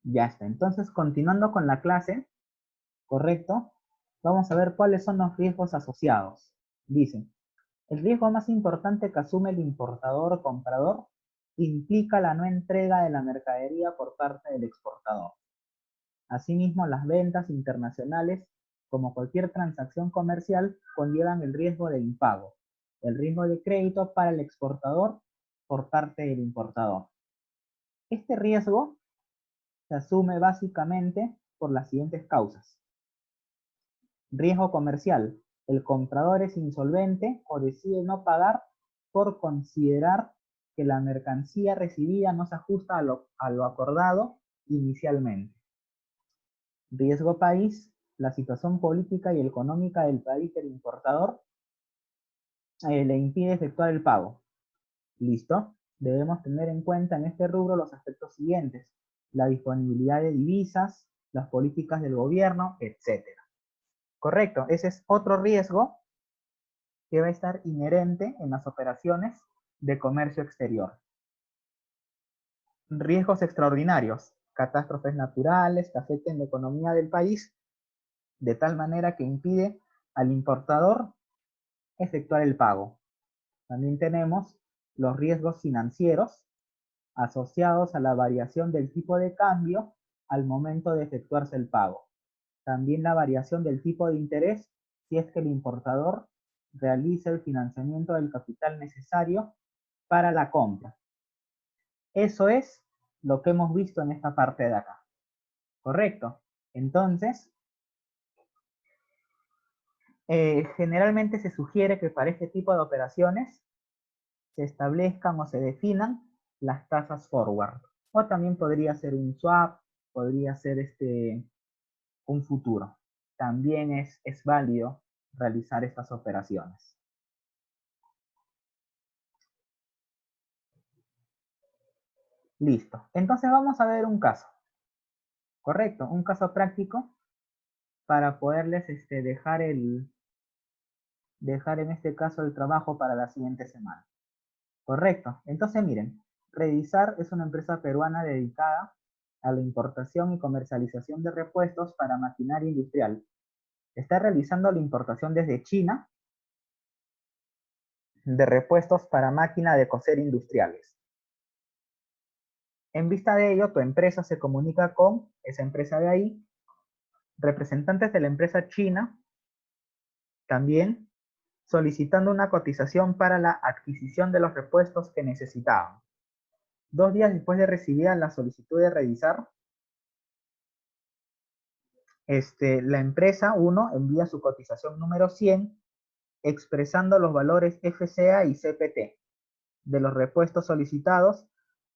Ya está. Entonces, continuando con la clase, correcto, vamos a ver cuáles son los riesgos asociados. Dice, el riesgo más importante que asume el importador o comprador implica la no entrega de la mercadería por parte del exportador. Asimismo, las ventas internacionales, como cualquier transacción comercial, conllevan el riesgo de impago, el riesgo de crédito para el exportador por parte del importador. Este riesgo se asume básicamente por las siguientes causas. Riesgo comercial. El comprador es insolvente o decide no pagar por considerar que la mercancía recibida no se ajusta a lo acordado inicialmente. Riesgo país. La situación política y económica del país del importador le impide efectuar el pago. ¿Listo? Debemos tener en cuenta en este rubro los aspectos siguientes: la disponibilidad de divisas, las políticas del gobierno, etcétera. Correcto, ese es otro riesgo que va a estar inherente en las operaciones de comercio exterior. Riesgos extraordinarios, catástrofes naturales que afecten la economía del país de tal manera que impide al importador efectuar el pago. También tenemos los riesgos financieros asociados a la variación del tipo de cambio al momento de efectuarse el pago. También la variación del tipo de interés si es que el importador realiza el financiamiento del capital necesario para la compra. Eso es lo que hemos visto en esta parte de acá. ¿Correcto? Entonces, generalmente se sugiere que para este tipo de operaciones se establezcan o se definan las tasas forward. O también podría ser un swap, podría ser un futuro. También es válido realizar estas operaciones. Listo. Entonces vamos a ver un caso. Correcto, un caso práctico para poderles dejar en este caso el trabajo para la siguiente semana. Correcto. Entonces miren, Revisar es una empresa peruana dedicada a la importación y comercialización de repuestos para maquinaria industrial. Está realizando la importación desde China de repuestos para máquina de coser industriales. En vista de ello, tu empresa se comunica con esa empresa de ahí, representantes de la empresa china, también solicitando una cotización para la adquisición de los repuestos que necesitaban. 2 días después de recibir la solicitud de revisar, la empresa 1 envía su cotización número 100 expresando los valores FCA y CPT de los repuestos solicitados,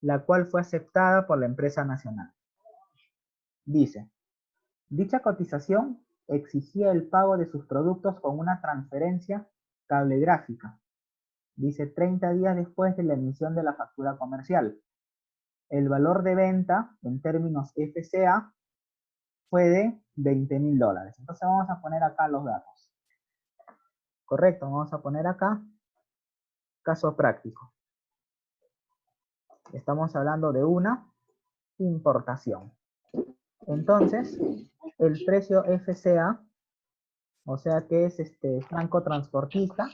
la cual fue aceptada por la empresa nacional. Dice, dicha cotización exigía el pago de sus productos con una transferencia cablegráfica. Dice 30 días después de la emisión de la factura comercial. El valor de venta en términos FCA fue de $20.000. Entonces vamos a poner acá los datos. Correcto, vamos a poner acá caso práctico. Estamos hablando de una importación. Entonces, el precio FCA, o sea que es franco transportista,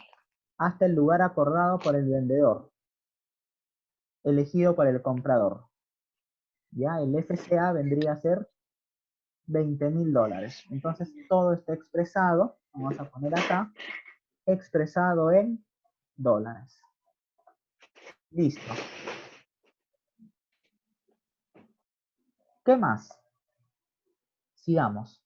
hasta el lugar acordado por el vendedor, elegido por el comprador. Ya, el FCA vendría a ser $20.000. Entonces, todo está expresado, vamos a poner acá, expresado en dólares. Listo. ¿Qué más? Sigamos.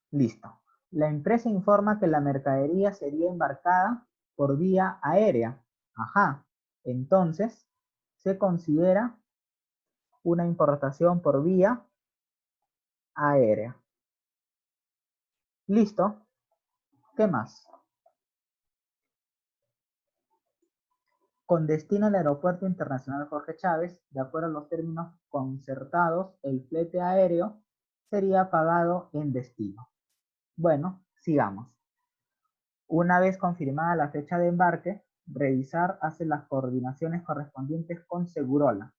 Listo. La empresa informa que la mercadería sería embarcada por vía aérea. Ajá. Entonces, se considera una importación por vía aérea. Listo. ¿Qué más? Con destino al Aeropuerto Internacional Jorge Chávez, de acuerdo a los términos concertados, el flete aéreo sería pagado en destino. Bueno, sigamos. Una vez confirmada la fecha de embarque, Revisar hace las coordinaciones correspondientes con Segurola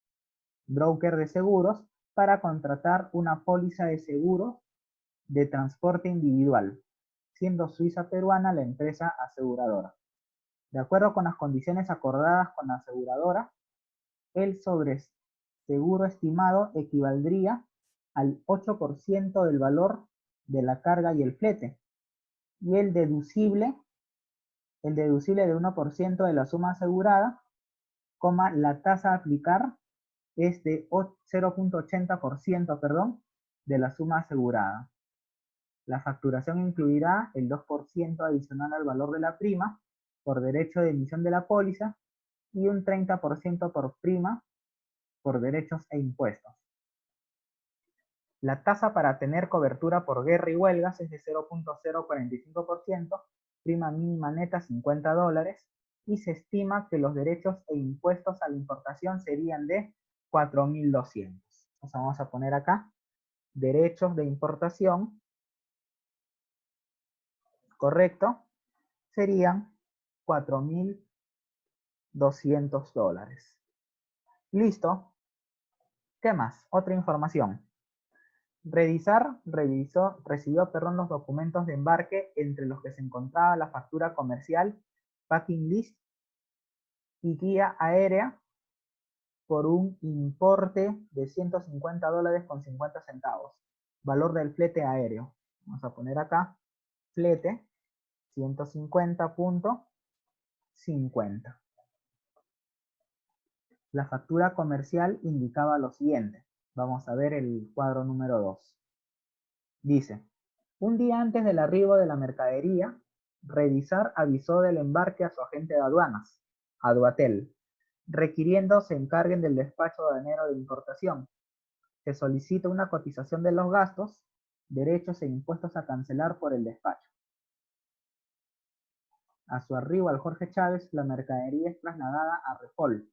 broker de seguros, para contratar una póliza de seguro de transporte individual, siendo Suiza Peruana la empresa aseguradora. De acuerdo con las condiciones acordadas con la aseguradora, el sobreseguro estimado equivaldría al 8% del valor de la carga y el flete, y el deducible de 1% de la suma asegurada, la tasa a aplicar es de 0.80%, de la suma asegurada. La facturación incluirá el 2% adicional al valor de la prima por derecho de emisión de la póliza y un 30% por prima por derechos e impuestos. La tasa para tener cobertura por guerra y huelgas es de 0.045%, prima mínima neta $50, y se estima que los derechos e impuestos a la importación serían de 4.200. O sea, vamos a poner acá derechos de importación, correcto, serían $4.200. Listo. ¿Qué más? Otra información. Recibió los documentos de embarque, entre los que se encontraba la factura comercial, packing list y guía aérea, por un importe de $150.50. Valor del flete aéreo. Vamos a poner acá, flete, 150.50. La factura comercial indicaba lo siguiente. Vamos a ver el cuadro número 2. Dice: un día antes del arribo de la mercadería, Revisar avisó del embarque a su agente de aduanas, Aduatel, requiriendo se encarguen del despacho aduanero de importación. Se solicita una cotización de los gastos, derechos e impuestos a cancelar por el despacho. A su arribo al Jorge Chávez, la mercadería es trasladada a Repol,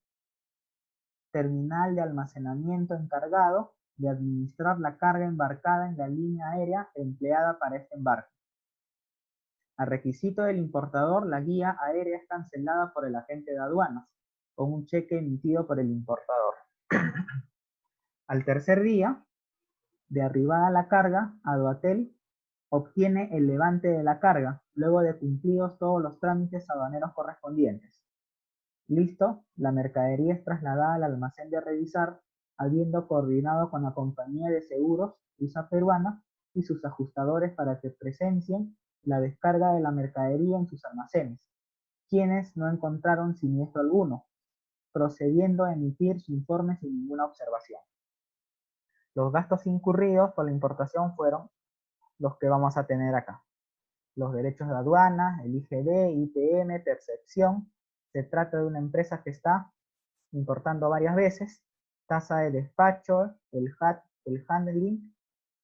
terminal de almacenamiento encargado de administrar la carga embarcada en la línea aérea empleada para este embarque. A requisito del importador, la guía aérea es cancelada por el agente de aduanas, con un cheque emitido por el importador. Al tercer día de arribada la carga, Aduatel obtiene el levante de la carga, luego de cumplidos todos los trámites aduaneros correspondientes. Listo, la mercadería es trasladada al almacén de Revisar, habiendo coordinado con la compañía de seguros Suiza Peruana y sus ajustadores para que presencien la descarga de la mercadería en sus almacenes, quienes no encontraron siniestro alguno, procediendo a emitir su informe sin ninguna observación. Los gastos incurridos por la importación fueron los que vamos a tener acá: los derechos de aduana, el IGD, IPM, percepción. Se trata de una empresa que está importando varias veces, tasa de despacho, el handling,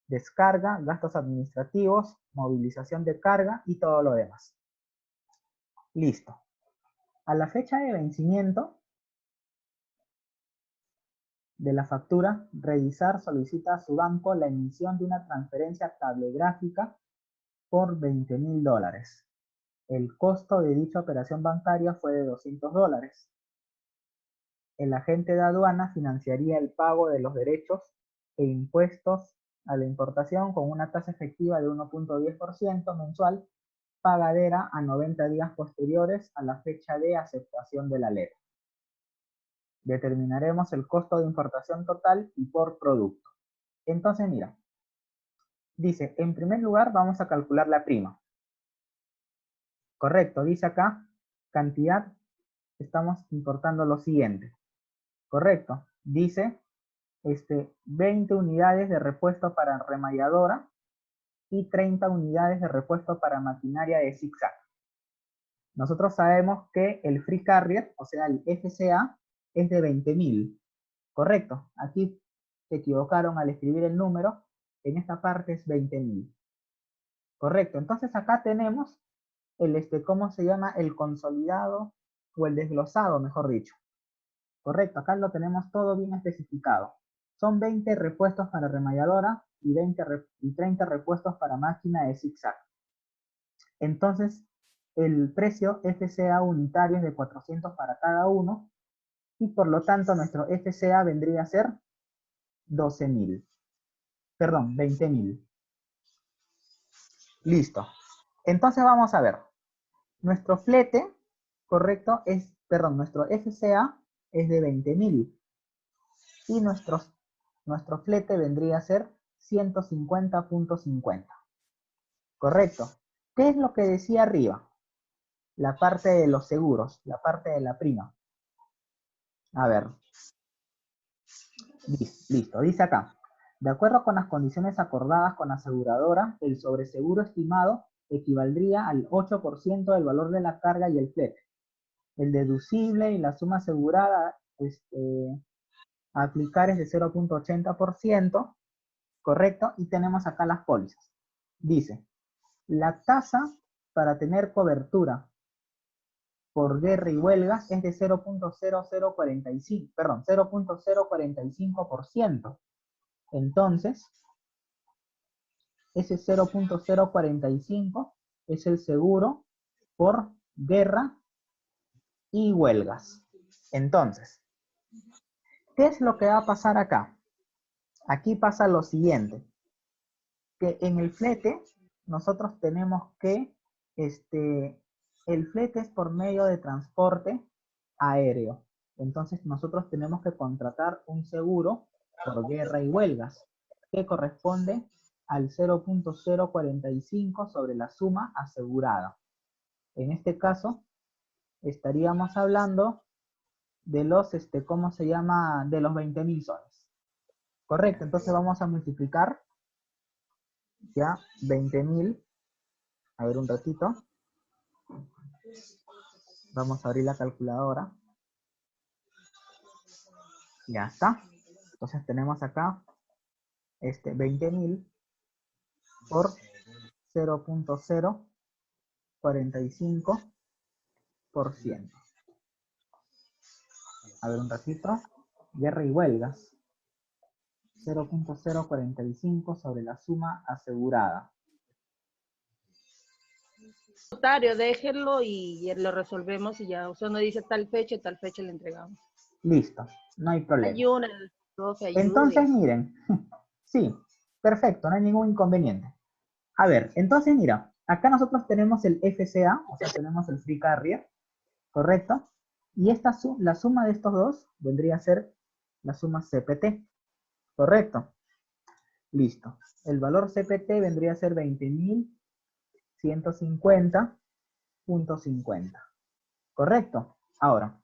descarga, gastos administrativos, movilización de carga y todo lo demás. Listo. A la fecha de vencimiento de la factura, Revisar solicita a su banco la emisión de una transferencia cablegráfica por $20.000. El costo de dicha operación bancaria fue de $200. El agente de aduana financiaría el pago de los derechos e impuestos a la importación con una tasa efectiva de 1.10% mensual, pagadera a 90 días posteriores a la fecha de aceptación de la letra. Determinaremos el costo de importación total y por producto. Entonces, mira, dice, en primer lugar vamos a calcular la prima. Correcto, dice acá, cantidad, estamos importando lo siguiente. Correcto, dice 20 unidades de repuesto para remalladora y 30 unidades de repuesto para maquinaria de zigzag. Nosotros sabemos que el Free Carrier, o sea, el FCA, es de 20.000. Correcto, aquí se equivocaron al escribir el número, en esta parte es 20.000. Correcto, entonces acá tenemos ¿cómo se llama? El consolidado o el desglosado, mejor dicho. Correcto, acá lo tenemos todo bien especificado. Son 20 repuestos para remalladora y 30 repuestos para máquina de zigzag. Entonces, el precio FCA unitario es de 400 para cada uno y por lo tanto nuestro FCA vendría a ser 12.000. Perdón, 20.000. Listo. Entonces vamos a ver. Nuestro flete, correcto, nuestro FCA es de 20.000. Y nuestro flete vendría a ser 150.50. Correcto. ¿Qué es lo que decía arriba? La parte de los seguros, la parte de la prima. A ver. Listo, dice acá. De acuerdo con las condiciones acordadas con la aseguradora, el sobreseguro estimado equivaldría al 8% del valor de la carga y el flete. El deducible y la suma asegurada a aplicar es de 0.80%, correcto, y tenemos acá las pólizas. Dice, la tasa para tener cobertura por guerra y huelgas es de 0.045%. Entonces, ese 0.045 es el seguro por guerra y huelgas. Entonces, ¿qué es lo que va a pasar acá? Aquí pasa lo siguiente, que en el flete nosotros tenemos que, el flete es por medio de transporte aéreo. Entonces nosotros tenemos que contratar un seguro por guerra y huelgas, que corresponde al 0.045 sobre la suma asegurada. En este caso, estaríamos hablando de los, ¿cómo se llama? De los 20.000 soles. Correcto, entonces vamos a multiplicar ya 20.000. A ver un ratito. Vamos a abrir la calculadora. Ya está. Entonces tenemos acá 20.000 por 0.045%. A ver un ratito. Guerra y huelgas. 0.045 sobre la suma asegurada. Notario, déjenlo y lo resolvemos y ya. Usted nos dice tal fecha le entregamos. Listo, no hay problema. Ayuda, profe, ayude. Entonces, miren, sí, perfecto, no hay ningún inconveniente. A ver, entonces mira, acá nosotros tenemos el FCA, o sea, tenemos el Free Carrier, ¿correcto? Y la suma de estos dos vendría a ser la suma CPT, ¿correcto? Listo. El valor CPT vendría a ser 20.150.50, ¿correcto? Ahora,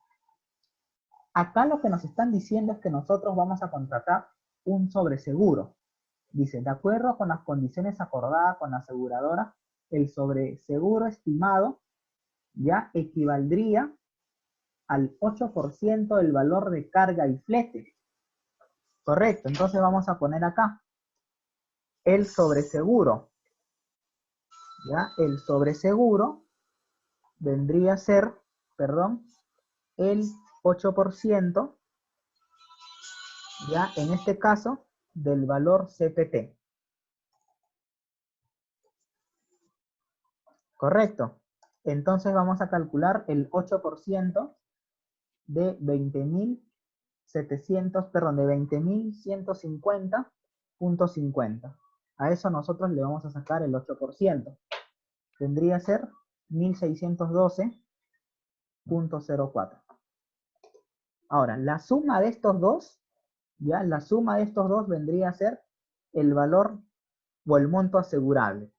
acá lo que nos están diciendo es que nosotros vamos a contratar un sobreseguro. Dice, de acuerdo con las condiciones acordadas con la aseguradora, el sobreseguro estimado ya equivaldría al 8% del valor de carga y flete. Correcto, entonces vamos a poner acá el sobreseguro. Ya, el sobreseguro vendría a ser, perdón, el 8%, ya en este caso, del valor CPT. Correcto. Entonces vamos a calcular el 8% de 20.700, perdón, de 20.150.50. A eso nosotros le vamos a sacar el 8%. Tendría que ser 1.612.04. Ahora, la suma de estos dos, ya, la suma de estos dos vendría a ser el valor o el monto asegurable.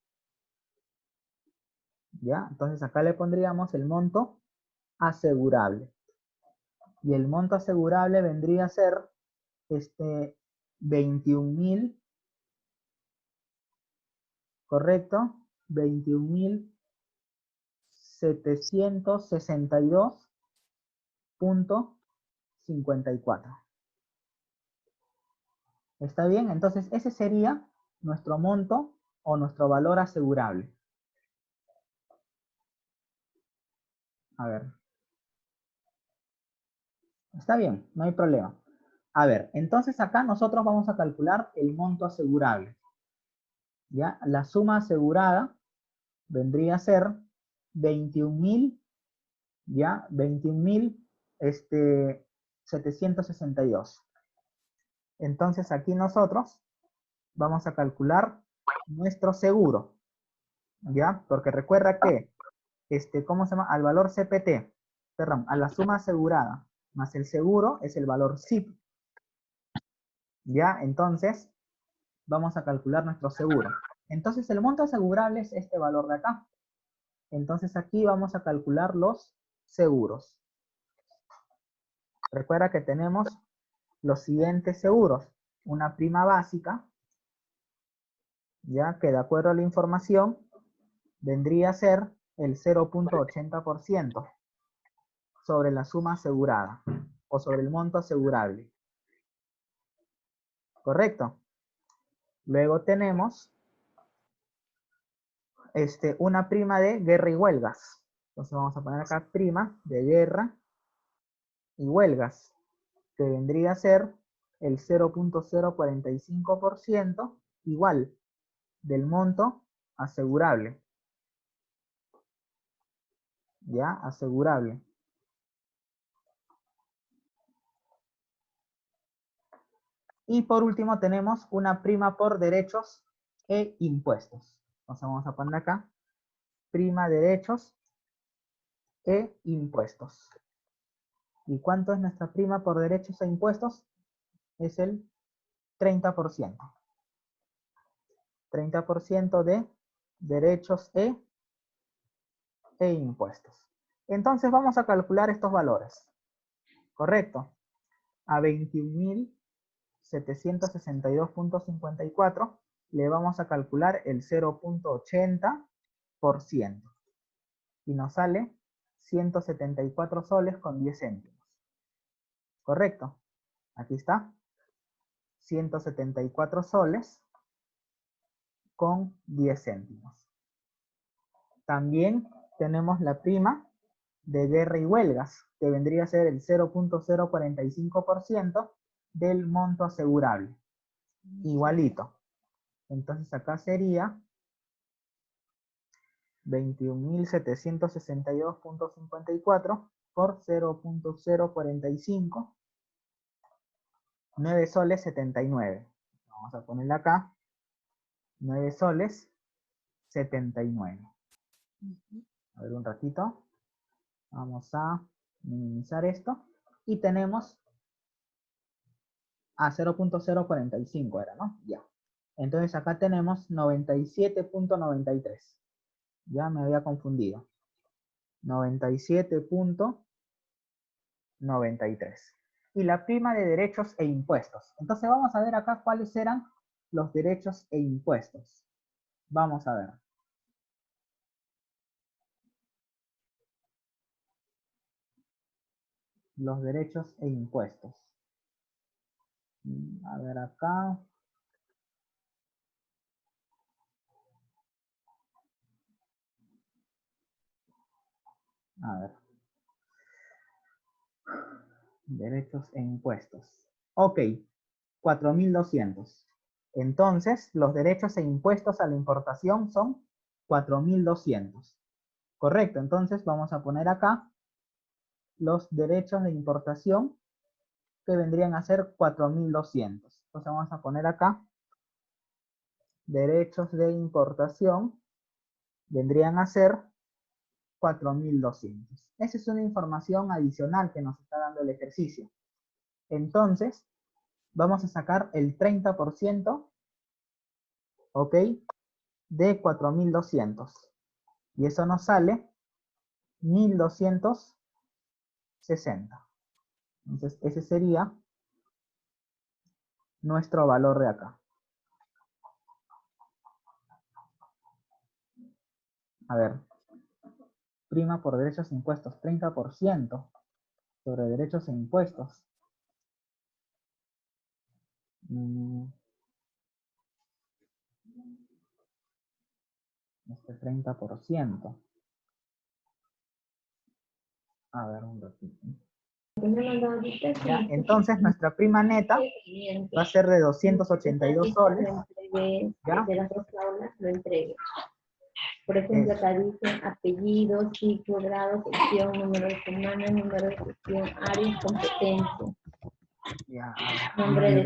¿Ya? Entonces acá le pondríamos el monto asegurable. Y el monto asegurable vendría a ser 21.000, ¿correcto? 21.762.54. ¿Está bien? Entonces ese sería nuestro monto o nuestro valor asegurable. A ver. Está bien, no hay problema. A ver, entonces acá nosotros vamos a calcular el monto asegurable. ¿Ya? La suma asegurada vendría a ser 21.000, ¿ya? 21.000, 21.762. Entonces aquí nosotros vamos a calcular nuestro seguro, ¿ya? Porque recuerda que, ¿cómo se llama? Al valor CPT, perdón, a la suma asegurada más el seguro es el valor SIP, ¿ya? Entonces, vamos a calcular nuestro seguro. Entonces, el monto asegurable es este valor de acá. Entonces, aquí vamos a calcular los seguros. Recuerda que tenemos los siguientes seguros. Una prima básica, ya que de acuerdo a la información, vendría a ser el 0.80% sobre la suma asegurada o sobre el monto asegurable. ¿Correcto? Luego tenemos una prima de guerra y huelgas. Entonces vamos a poner acá prima de guerra y huelgas, que vendría a ser el 0.045% igual del monto asegurable. ¿Ya? Asegurable. Y por último tenemos una prima por derechos e impuestos. Entonces vamos a poner acá prima de derechos e impuestos. ¿Y cuánto es nuestra prima por derechos e impuestos? Es el 30%. 30% de derechos e impuestos. Entonces vamos a calcular estos valores. ¿Correcto? A 21.762.54 le vamos a calcular el 0.80% y nos sale 174 soles con 10 céntimos. ¿Correcto? Aquí está. 174 soles con 10 céntimos. También tenemos la prima de guerra y huelgas, que vendría a ser el 0.045% del monto asegurable. Igualito. Entonces acá sería 21.762.54 por 0.045, 9 soles 79. Vamos a ponerle acá 9 soles 79. A ver un ratito. Vamos a minimizar esto. Y tenemos a 0.045 era, ¿no? Ya. Entonces acá tenemos 97.93. Ya me había confundido. 97.93. Y la prima de derechos e impuestos. Entonces vamos a ver acá cuáles eran los derechos e impuestos. Vamos a ver. Los derechos e impuestos. A ver acá. A ver. Derechos e impuestos. Ok. 4.200. Entonces, los derechos e impuestos a la importación son 4.200. Correcto. Entonces, vamos a poner acá los derechos de importación que vendrían a ser 4.200. Entonces, vamos a poner acá derechos de importación vendrían a ser 4.200. Esa es una información adicional que nos está dando el ejercicio. Entonces, vamos a sacar el 30%, ¿ok? De 4.200. Y eso nos sale 1.260. Entonces, ese sería nuestro valor de acá. A ver. Prima por derechos e impuestos, 30% sobre derechos e impuestos. Este 30%. A ver, un ratito. Ya, entonces nuestra prima neta va a ser de 282 soles. ¿Ya? De las dos aulas lo entregue. Por ejemplo, acá dice apellido, ciclo, grado, sección, número de semana, número de sección, área, competencia. Ya, a ver. Nombre de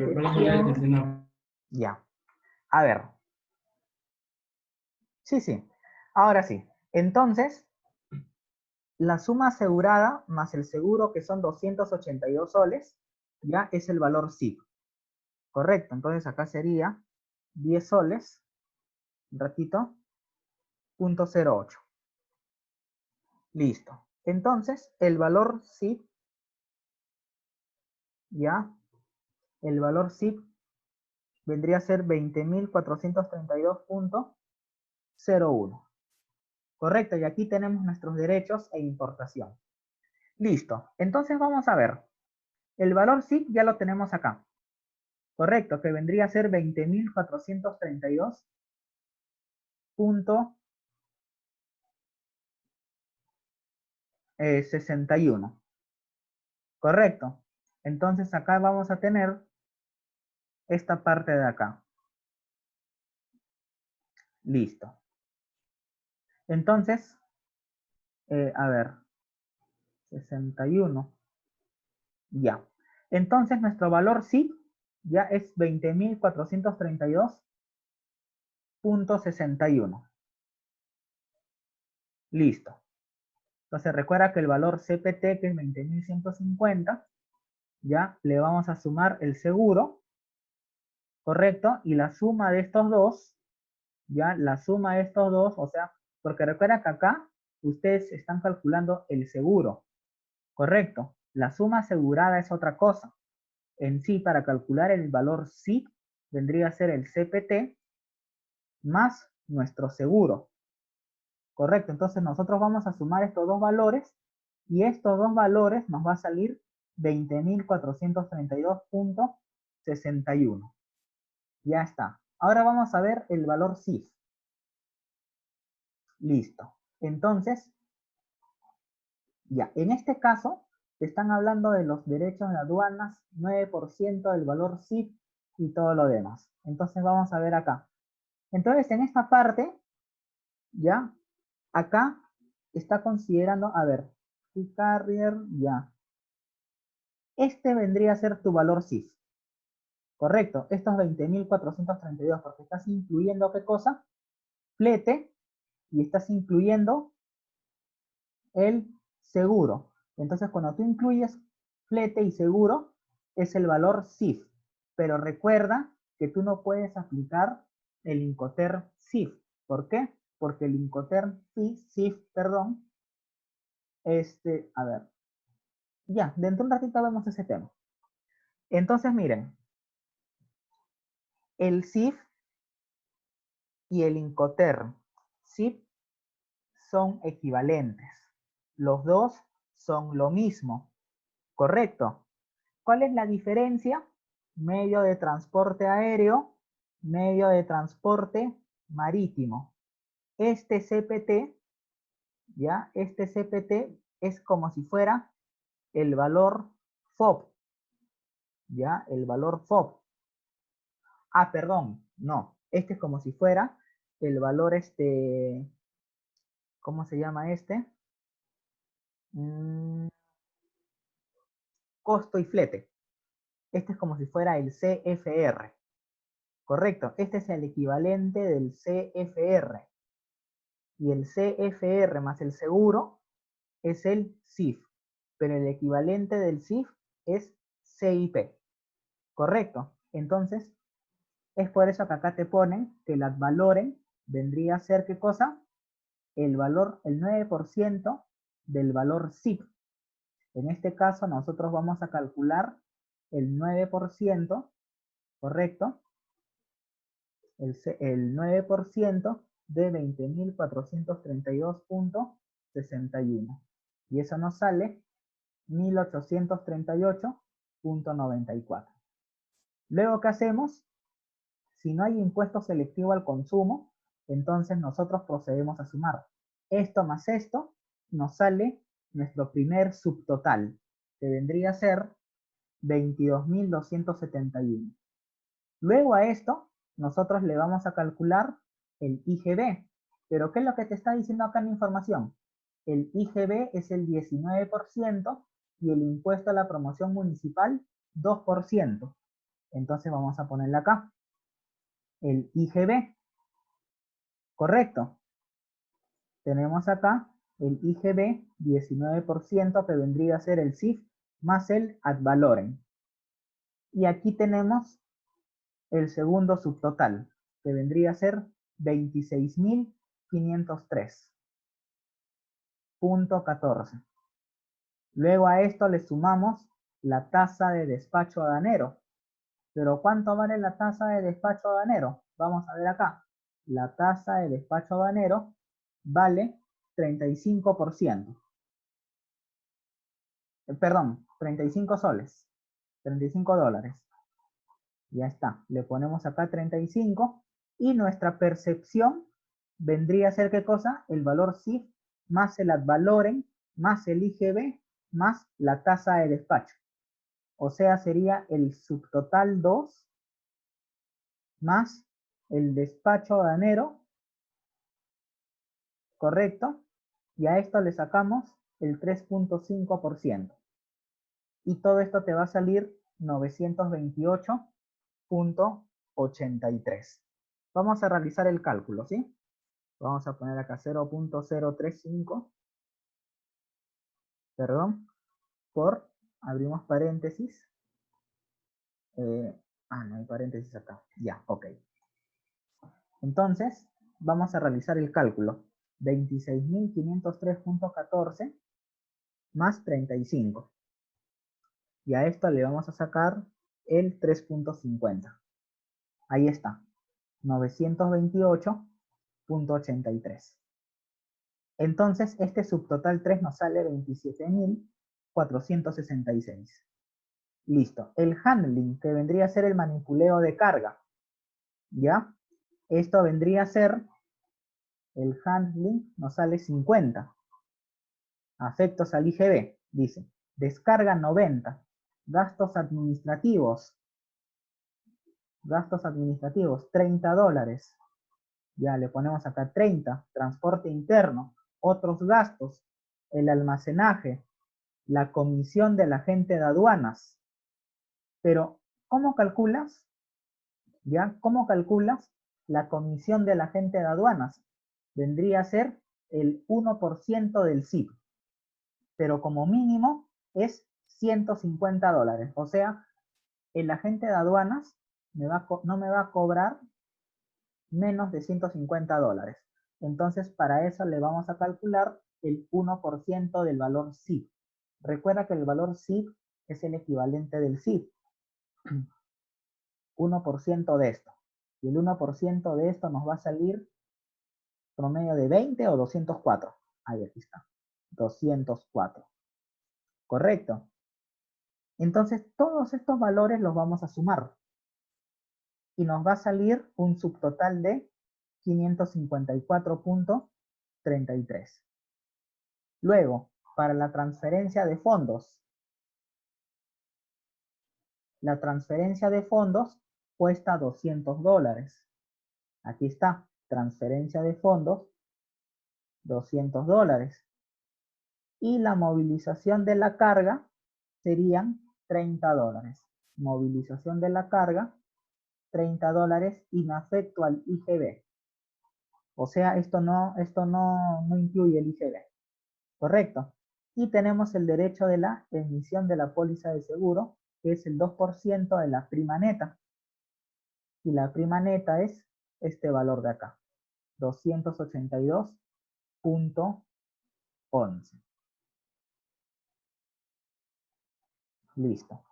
sección. Ya. A ver. Sí, sí. Ahora sí. Entonces, la suma asegurada más el seguro, que son 282 soles, ya es el valor SIC. Correcto. Entonces acá sería 10 soles, un ratito, .08. Listo. Entonces, el valor SIC, ya, el valor SIC vendría a ser 20.432.01. Correcto, y aquí tenemos nuestros derechos e importación. Listo, entonces vamos a ver. El valor SIC ya lo tenemos acá. Correcto, que vendría a ser 20.432.61. Correcto. Entonces acá vamos a tener esta parte de acá. Listo. Entonces, a ver, 61. Ya. Entonces nuestro valor SIC ya es 20.432.61. Listo. Entonces recuerda que el valor CPT, que es 20.150, ya le vamos a sumar el seguro, ¿correcto? Y la suma de estos dos, ya la suma de estos dos, o sea, porque recuerda que acá ustedes están calculando el seguro, ¿correcto? La suma asegurada es otra cosa. En sí, para calcular el valor SIC, vendría a ser el CPT más nuestro seguro. Correcto, entonces nosotros vamos a sumar estos dos valores y estos dos valores nos va a salir 20.432.61. Ya está. Ahora vamos a ver el valor CIF. Listo. Entonces, ya, en este caso, te están hablando de los derechos de aduanas, 9% del valor CIF y todo lo demás. Entonces vamos a ver acá. Entonces, en esta parte, ya, acá está considerando, a ver, carrier, ya. Este vendría a ser tu valor CIF. Correcto, estos 20.432, porque estás incluyendo, ¿qué cosa? Flete, y estás incluyendo el seguro. Entonces, cuando tú incluyes flete y seguro, es el valor CIF. Pero recuerda que tú no puedes aplicar el Incoterm CIF. ¿Por qué? Porque el Incoterm CIF, perdón, a ver, ya, dentro de un ratito vemos ese tema. Entonces, miren, el CIF y el Incoterm CIF son equivalentes. Los dos son lo mismo, ¿correcto? ¿Cuál es la diferencia? Medio de transporte aéreo, medio de transporte marítimo. Este CPT, ¿ya? Este CPT es como si fuera el valor FOB, ¿ya? El valor FOB. Ah, perdón, no. Este es como si fuera el valor, ¿cómo se llama este? Costo y flete. Este es como si fuera el CFR. Correcto, este es el equivalente del CFR. Y el CFR más el seguro es el CIF. Pero el equivalente del CIF es CIP. Correcto. Entonces, es por eso que acá te ponen que las valoren vendría a ser, ¿qué cosa? El valor, el 9% del valor CIP. En este caso, nosotros vamos a calcular el 9%, ¿correcto? El 9% de 20.432.61. Y eso nos sale 1.838.94. Luego, ¿qué hacemos? Si no hay impuesto selectivo al consumo, entonces nosotros procedemos a sumar. Esto más esto nos sale nuestro primer subtotal, que vendría a ser 22.271. Luego a esto, nosotros le vamos a calcular el IGB. Pero ¿qué es lo que te está diciendo acá en la información? El IGB es el 19% y el impuesto a la promoción municipal 2%. Entonces vamos a ponerle acá el IGB. Correcto. Tenemos acá el IGB 19% que vendría a ser el CIF más el ad valorem. Y aquí tenemos el segundo subtotal, que vendría a ser 26.503.14. Luego a esto le sumamos la tasa de despacho aduanero. ¿Pero cuánto vale la tasa de despacho aduanero? Vamos a ver acá. La tasa de despacho aduanero vale 35%. Perdón, 35 soles. 35 dólares. Ya está. Le ponemos acá 35 y nuestra percepción vendría a ser ¿qué cosa? El valor CIF más el ad valorem más el IGB más la tasa de despacho. O sea, sería el subtotal 2 más el despacho aduanero, ¿correcto? Y a esto le sacamos el 3.5%. Y todo esto te va a salir 928.83. Vamos a realizar el cálculo, ¿sí? Vamos a poner acá 0.035, perdón, por, abrimos paréntesis. No hay paréntesis acá. Ya, ok. Entonces, vamos a realizar el cálculo. 26.503.14 más 35. Y a esto le vamos a sacar el 3.50. Ahí está. 928.83. Entonces, este subtotal 3 nos sale 27.466. Listo. El handling, que vendría a ser el manipuleo de carga. ¿Ya? Esto vendría a ser, el handling nos sale 50. Afectos al IGB, dice. Descarga 90. Gastos administrativos, 30 dólares. Ya le ponemos acá 30. Transporte interno, otros gastos, el almacenaje, la comisión del agente de aduanas. Pero, ¿cómo calculas? ¿Ya? ¿Cómo calculas la comisión del agente de aduanas? Vendría a ser el 1% del CIP. Pero como mínimo es 150 dólares. O sea, el agente de aduanas no me va a cobrar menos de 150 dólares. Entonces, para eso le vamos a calcular el 1% del valor CIP. Recuerda que el valor CIP es el equivalente del CIP. 1% de esto. Y el 1% de esto nos va a salir promedio de 20 o 204. Ahí, aquí está. 204. ¿Correcto? Entonces, todos estos valores los vamos a sumar. Y nos va a salir un subtotal de 554.33. Luego, para la transferencia de fondos. La transferencia de fondos cuesta 200 dólares. Aquí está, transferencia de fondos, 200 dólares. Y la movilización de la carga serían 30 dólares. Movilización de la carga, 30 dólares inafecto al IGB. O sea, esto no incluye el IGB. ¿Correcto? Y tenemos el derecho de la emisión de la póliza de seguro, que es el 2% de la prima neta. Y la prima neta es este valor de acá, 282.11. Listo.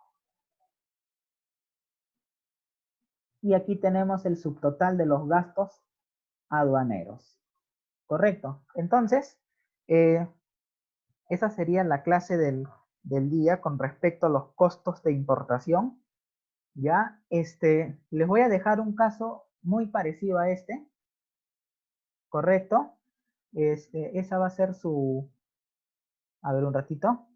Y aquí tenemos el subtotal de los gastos aduaneros. ¿Correcto? Entonces, esa sería la clase del día con respecto a los costos de importación. Ya, les voy a dejar un caso muy parecido a este. ¿Correcto? Esa va a ser su... A ver un ratito.